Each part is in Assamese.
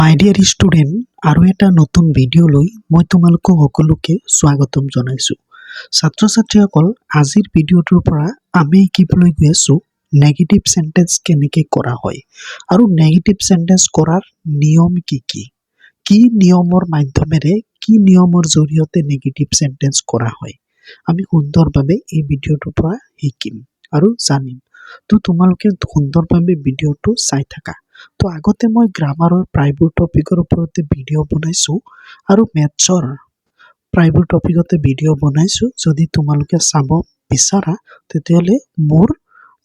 মাই ডিয়াৰ ষ্টুডেণ্ট আৰু এটা নতুন ভিডিঅ'লৈ মই তোমালোকক সকলোকে স্বাগতম জনাইছোঁ। ছাত্ৰ ছাত্ৰীসকল, আজিৰ ভিডিঅ'টোৰ পৰা আমি শিকিবলৈ গৈ আছোঁ নেগেটিভ সেন্টেন্স কেনেকৈ কৰা হয় আৰু নেগেটিভ সেন্টেন্স কৰাৰ নিয়ম কি কি নিয়মৰ মাধ্যমেৰে কি নিয়মৰ জৰিয়তে নেগেটিভ সেন্টেন্স কৰা হয় আমি সুন্দৰভাৱে এই ভিডিঅ'টোৰ পৰা শিকিম আৰু জানিম। তো তোমালোকে সুন্দৰভাৱে ভিডিঅ'টো চাই থাকা। তো আগতে মই গ্ৰামাৰৰ প্ৰায়বোৰ টপিকৰ ওপৰতে ভিডিঅ' বনাইছোঁ আৰু মেথছৰ প্ৰায়বোৰ টপিকতে ভিডিঅ' বনাইছোঁ। যদি তোমালোকে চাব বিচাৰা তেতিয়াহ'লে মোৰ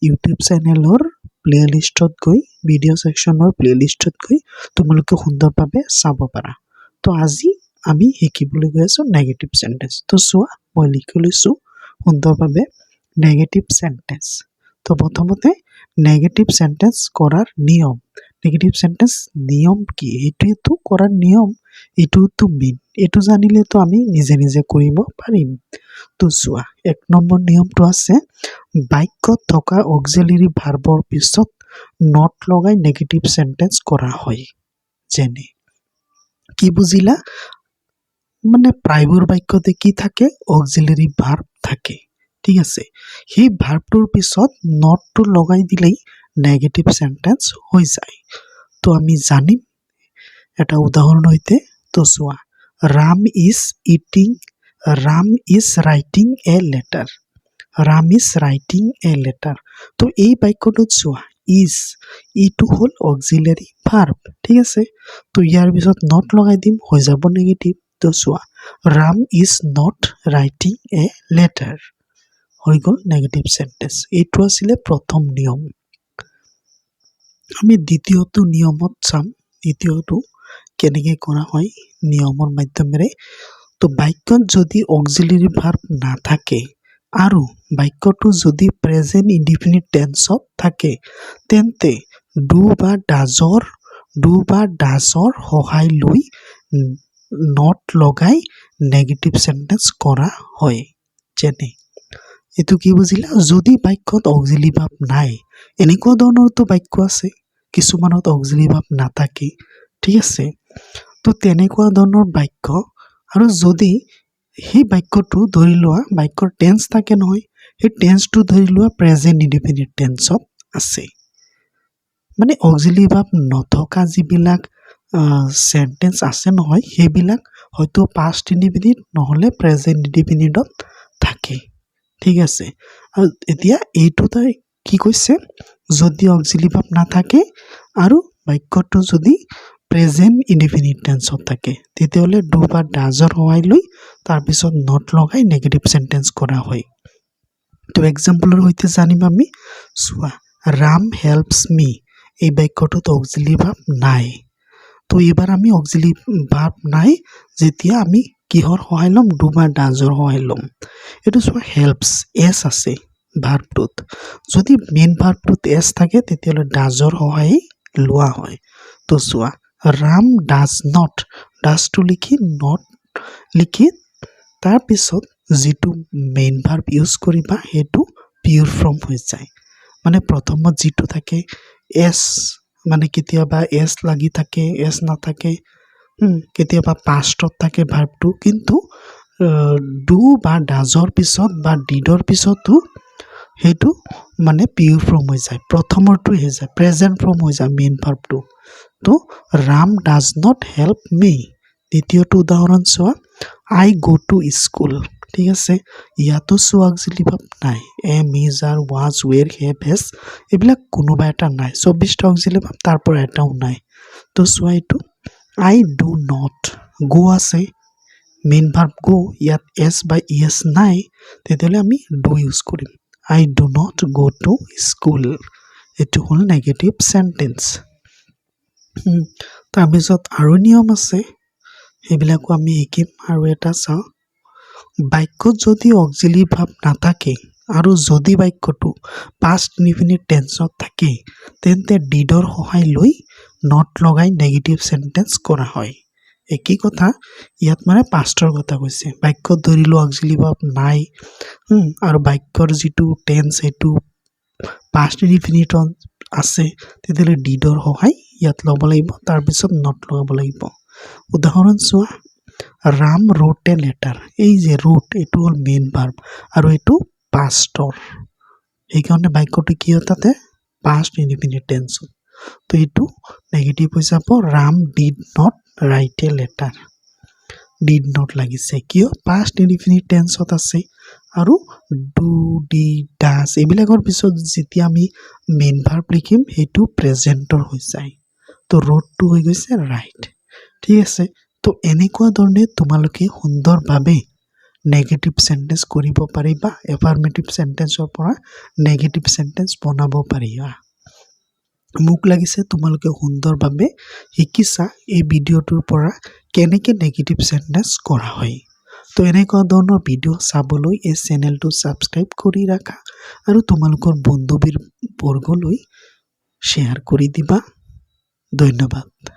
ইউটিউব চেনেলৰ প্লেলিষ্টত গৈ ভিডিঅ' ছেকশ্যনৰ প্লেলিষ্টত গৈ তোমালোকে সুন্দৰভাৱে চাব পাৰা। তো আজি আমি শিকিবলৈ গৈ আছোঁ নেগেটিভ সেন্টেন্স। তো চোৱা, মই লিখি লৈছোঁ সুন্দৰভাৱে নেগেটিভ সেন্টেন্স। তো প্ৰথমতে নেগেটিভ সেন্টেন্স কৰাৰ নিয়ম। নেগেটিভ সেন্টেন্স নিয়ম কি, এইটোৱেতো কৰাৰ নিয়ম, এইটোতো মেইন। এইটো জানিলেতো আমি নিজে নিজে কৰিব পাৰিম। তো চোৱা, 1 নম্বৰ নিয়মটো আছে বাক্যত থকা অক্সিলাৰী ভাৰ্বৰ পিছত নট লগাই নেগেটিভ সেন্টেন্স কৰা হয়। যেনে কি বুজিলা, মানে প্ৰায়বোৰ বাক্যতে কি থাকে, অক্সিলাৰী ভাৰ্ব থাকে। ঠিক আছে, সেই ভাৰ্বটোৰ পিছত নটটো লগাই দিলেই নেগেটিভ সেন্টেন্স হৈ যায়। তো আমি জানিম এটা উদাহৰণ সৈতে। তো চোৱা, Ram is writing a letter. Ram is writing a letter. তো এই বাক্যটোত চোৱা, ইটো হ'ল অক্সিলাৰী ভাৰ্ব। ঠিক আছে, তো ইয়াৰ পিছত নট লগাই দিম, হৈ যাব নেগেটিভ। তো চোৱা, Ram is not writing a letter, হৈ গ'ল নেগেটিভ সেন্টেন্স। এইটো আছিলে প্ৰথম নিয়ম। আমি দ্বিতীয়টো নিয়মত চাম, দ্বিতীয়টো কেনেকৈ কৰা হয় নিয়মৰ মাধ্যমেৰে। তো বাক্যত যদি অক্সিলাৰী ভাৰ্ব নাথাকে আৰু বাক্যটো যদি প্ৰেজেন্ট ইনডিফিনিট টেন্সত থাকে তেন্তে ডু বা ডাজৰ সহায় লৈ নট লগাই নেগেটিভ সেন্টেন্স কৰা হয়। যেনে এইটো কি বুজিলা, যদি বাক্যত অক্সিলাৰী ভাৰ্ব নাই, এনেকুৱা ধৰণৰতো বাক্য আছে কিছুমানত অক্সিলাৰী ভাৰ্ব নাথাকে। ঠিক আছে, তো তেনেকুৱা ধৰণৰ বাক্য, আৰু যদি সেই বাক্যটো ধৰি লোৱা বাক্যৰ টেন্স থাকে নহয়, সেই টেন্সটো ধৰি লোৱা প্ৰেজেন্ট ইনডিফিনিট টেন্সত আছে, মানে অক্সিলাৰী ভাৰ্ব নথকা যিবিলাক সেন্টেন্স আছে নহয়, সেইবিলাক হয়তো পাষ্ট ইনডিফিনিট নহ'লে প্ৰেজেন্ট ইনডিফিনিটত থাকে। ঠিক আছে, আৰু এতিয়া এইটো তাই কি কৈছে, যদি অক্সিলাৰী ভাৰ্ব নাথাকে আৰু বাক্যটো যদি প্ৰেজেন্ট ইনডিফিনিট টেন্সত থাকে তেতিয়াহ'লে ডু বা ডাজৰ সহায় লৈ তাৰপিছত নট লগাই নেগেটিভ সেন্টেন্স কৰা হয়। তো এক্সাম্পলৰ সৈতে জানিম আমি। চোৱা, ৰাম হেল্পছ মি, এই বাক্যটোত অক্সিলাৰী ভাৰ্ব নাই। তো এইবাৰ আমি অক্সিলাৰী ভাৰ্ব নাই যেতিয়া আমি কিহৰ সহায় ল'ম, ডু বা ডাজৰ সহায় ল'ম। এইটো চোৱা, হেল্পছ এছ আছে ভাৰ্বটোত, যদি মেইন ভাৰ্বটোত এছ থাকে তেতিয়াহ'লে ডাজৰ সহায় লোৱা হয়। তো চোৱা, ৰাম ডাজ নট, ডাজটো লিখি নট লিখি তাৰপিছত যিটো মেইন ভাৰ্ব ইউজ কৰিবা সেইটো পিয়ৰ ফৰ্ম হৈ যায়। মানে প্ৰথমত যিটো থাকে এছ, মানে কেতিয়াবা এছ লাগি থাকে, এছ নাথাকে, কেতিয়াবা পাষ্টত থাকে ভাৰ্বটো, কিন্তু ডু বা ডাজৰ পিছত বা ডিডৰ পিছতো সেইটো মানে পিয়ৰ ফৰ্ম হৈ যায়, প্ৰথমৰটো হৈ যায়, প্ৰেজেন্ট ফৰ্ম হৈ যায় মেইন ভাৰ্বটো। তো ৰাম ডাজ নট হেল্প মি। দ্বিতীয়টো উদাহৰণ চোৱা, আই গো টু স্কুল। ঠিক আছে, ইয়াতো চোৱা অক্সিলাৰী ভাৰ্ব নাই, am, is, are, was, were, have, has, এইবিলাক কোনোবা এটা নাই, 24টা অক্সিলাৰী ভাৰ্ব, তাৰ পৰা এটাও নাই। তো চোৱা, এইটো আই ডু নট, গো আছে মেইন ভাৰ্ব গো, ইয়াত এছ বা ইএছ নাই, তেতিয়াহ'লে আমি ডু ইউজ কৰিম, I do not go to school. এইটো হ'ল নেগেটিভ সেন্টেন্স। তাৰপিছত আৰু নিয়ম আছে, সেইবিলাকো আমি শিকিম। আৰু এটা চাওঁ, বাক্যত যদি অক্সিলাৰী ভাৰ্ব নাথাকে আৰু যদি বাক্যটো পাষ্ট ইনডিফিনিট টেন্সত থাকে তেন্তে ডিডৰ সহায় লৈ নট লগাই নেগেটিভ সেন্টেন্স কৰা হয়। একেই কথা, ইয়াত মানে পাষ্টৰ কথা কৈছে। বাক্যত ধৰি লোৱা অক্সিলাৰী ভাৰ্ব নাই আৰু বাক্যৰ যিটো টেন্স সেইটো পাষ্ট ইনডিফিনিটত আছে, তেতিয়াহ'লে ডিডৰ সহায় ইয়াত ল'ব লাগিব তাৰ পিছত নট লগাব লাগিব উদাহৰণ চোৱা ৰাম wrote a letter এই যে wrote এটো হল মেইন ভাৰ্ব আৰু এটো পাষ্টৰ সেইকাৰণে বাক্যটো কি হয় তাতে past indefinite tense তো এটো নেগেটিভ হৈ যাব Ram did not write a letter did not লাগিছে কিয় past indefinite tense ত আছে আৰু do did does এইবিলাকৰ পিছত যেতিয়া আমি মেইন ভাৰ্ব লিখিম হেতু প্ৰেজেন্টৰ হৈ যায় তো wrote টো হৈ গৈছে right ঠিক আছে তো এনেকুৱা ধৰণে তোমালোকে সুন্দৰভাৱে নেগেটিভ সেন্টেন্স কৰিব পাৰিবা এফাৰ্মেটিভ সেন্টেন্সৰ পৰা নেগেটিভ সেন্টেন্স বনাব পাৰিবা মোক লাগিছে তোমালোকে সুন্দৰভাৱে শিকিছা এই ভিডিওটোৰ পৰা কেনেকৈ নেগেটিভ সেন্টেন্স কৰা হয় তো এনেকুৱা ধৰণৰ ভিডিও চাবলৈ এই চেনেলটো সাবস্ক্ৰাইব কৰি ৰাখা আৰু তোমালোকৰ বন্ধুবৰ্গলৈ শ্বেয়াৰ কৰি দিবা ধন্যবাদ